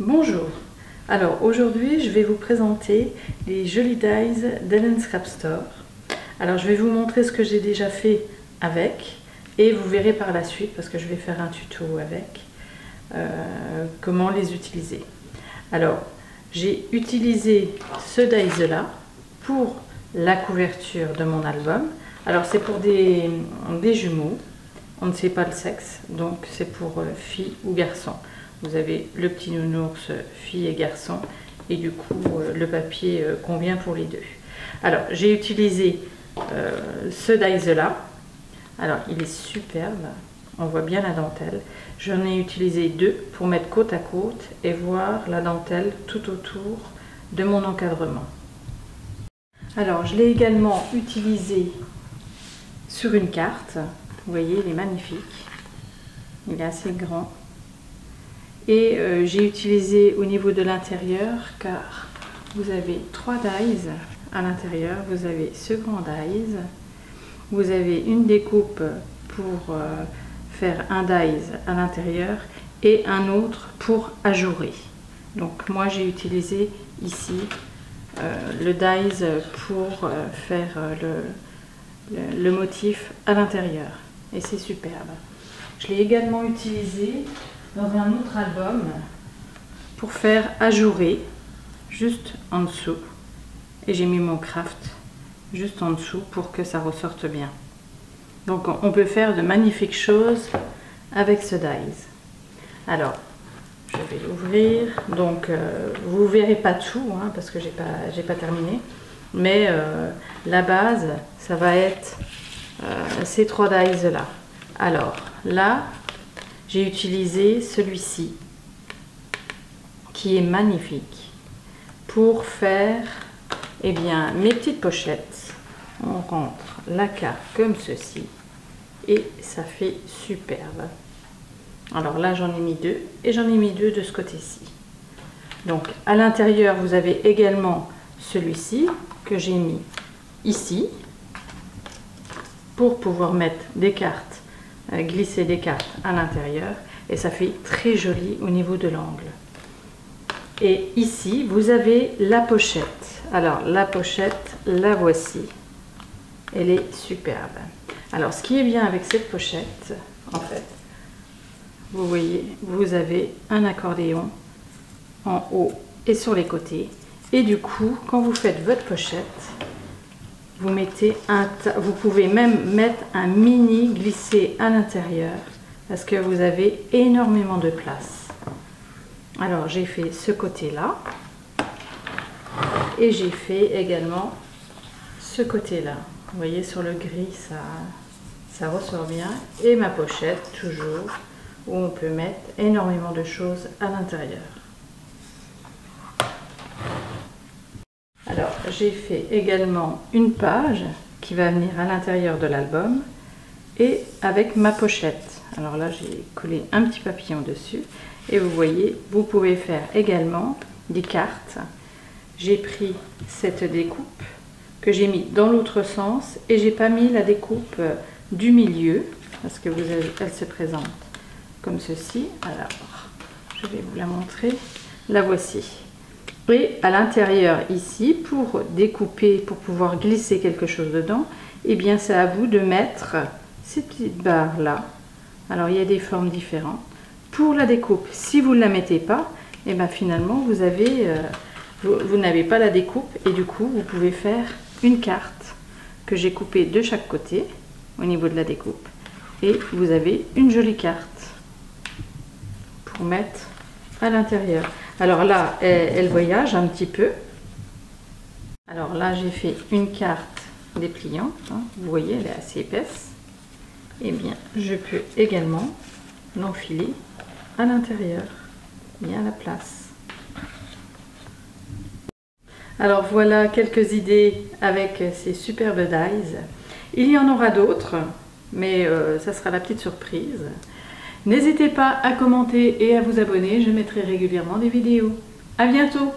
Bonjour, alors aujourd'hui je vais vous présenter les Joli Dies d'Ellen Scrap Store. Alors je vais vous montrer ce que j'ai déjà fait avec et vous verrez par la suite, parce que je vais faire un tuto avec, comment les utiliser. Alors j'ai utilisé ce dies là pour la couverture de mon album. Alors c'est pour des jumeaux, on ne sait pas le sexe, donc c'est pour filles ou garçons. Vous avez le petit nounours, fille et garçon, et du coup le papier convient pour les deux. Alors j'ai utilisé ce dies là. Alors il est superbe, on voit bien la dentelle. J'en ai utilisé deux pour mettre côte à côte et voir la dentelle tout autour de mon encadrement. Alors je l'ai également utilisé sur une carte. Vous voyez, il est magnifique, il est assez grand. Et j'ai utilisé au niveau de l'intérieur, car vous avez trois dies à l'intérieur. Vous avez ce grand dies, vous avez une découpe pour faire un dies à l'intérieur et un autre pour ajourer. Donc moi j'ai utilisé ici le dies pour faire le motif à l'intérieur, et c'est superbe. Je l'ai également utilisé dans un autre album pour faire ajourer juste en dessous, et j'ai mis mon craft juste en dessous pour que ça ressorte bien. Donc on peut faire de magnifiques choses avec ce dies. Alors je vais l'ouvrir, donc vous verrez pas tout hein, parce que j'ai pas terminé, mais la base ça va être ces trois dies là. Alors là j'ai utilisé celui-ci qui est magnifique pour faire mes petites pochettes. On rentre la carte comme ceci et ça fait superbe. Alors là j'en ai mis deux et j'en ai mis deux de ce côté-ci. Donc à l'intérieur vous avez également celui-ci que j'ai mis ici pour pouvoir mettre des cartes, glisser des cartes à l'intérieur, et ça fait très joli au niveau de l'angle. Et ici vous avez la pochette. Alors la pochette, la voici, elle est superbe. Alors ce qui est bien avec cette pochette, en fait, vous voyez, vous avez un accordéon en haut et sur les côtés, et du coup quand vous faites votre pochette, vous mettez vous pouvez même mettre un mini glissé à l'intérieur parce que vous avez énormément de place. Alors j'ai fait ce côté là et j'ai fait également ce côté là. Vous voyez, sur le gris ça ressort bien, et ma pochette toujours où on peut mettre énormément de choses à l'intérieur. Alors j'ai fait également une page qui va venir à l'intérieur de l'album et avec ma pochette. Alors là j'ai collé un petit papillon dessus, et vous voyez, vous pouvez faire également des cartes. J'ai pris cette découpe que j'ai mis dans l'autre sens et j'ai pas mis la découpe du milieu parce que elle se présente comme ceci. Alors je vais vous la montrer, la voici. Et à l'intérieur ici, pour découper, pour pouvoir glisser quelque chose dedans, et bien c'est à vous de mettre ces petites barres là. Alors il y a des formes différentes pour la découpe. Si vous ne la mettez pas, et bien finalement vous avez vous n'avez pas la découpe, et du coup vous pouvez faire une carte que j'ai coupée de chaque côté au niveau de la découpe, et vous avez une jolie carte pour mettre à l'intérieur. Alors là, elle voyage un petit peu. Alors là, j'ai fait une carte dépliante. Hein. Vous voyez, elle est assez épaisse. Et bien, je peux également l'enfiler à l'intérieur, bien à la place. Alors voilà quelques idées avec ces superbes dies. Il y en aura d'autres, mais ça sera la petite surprise. N'hésitez pas à commenter et à vous abonner, je mettrai régulièrement des vidéos. À bientôt!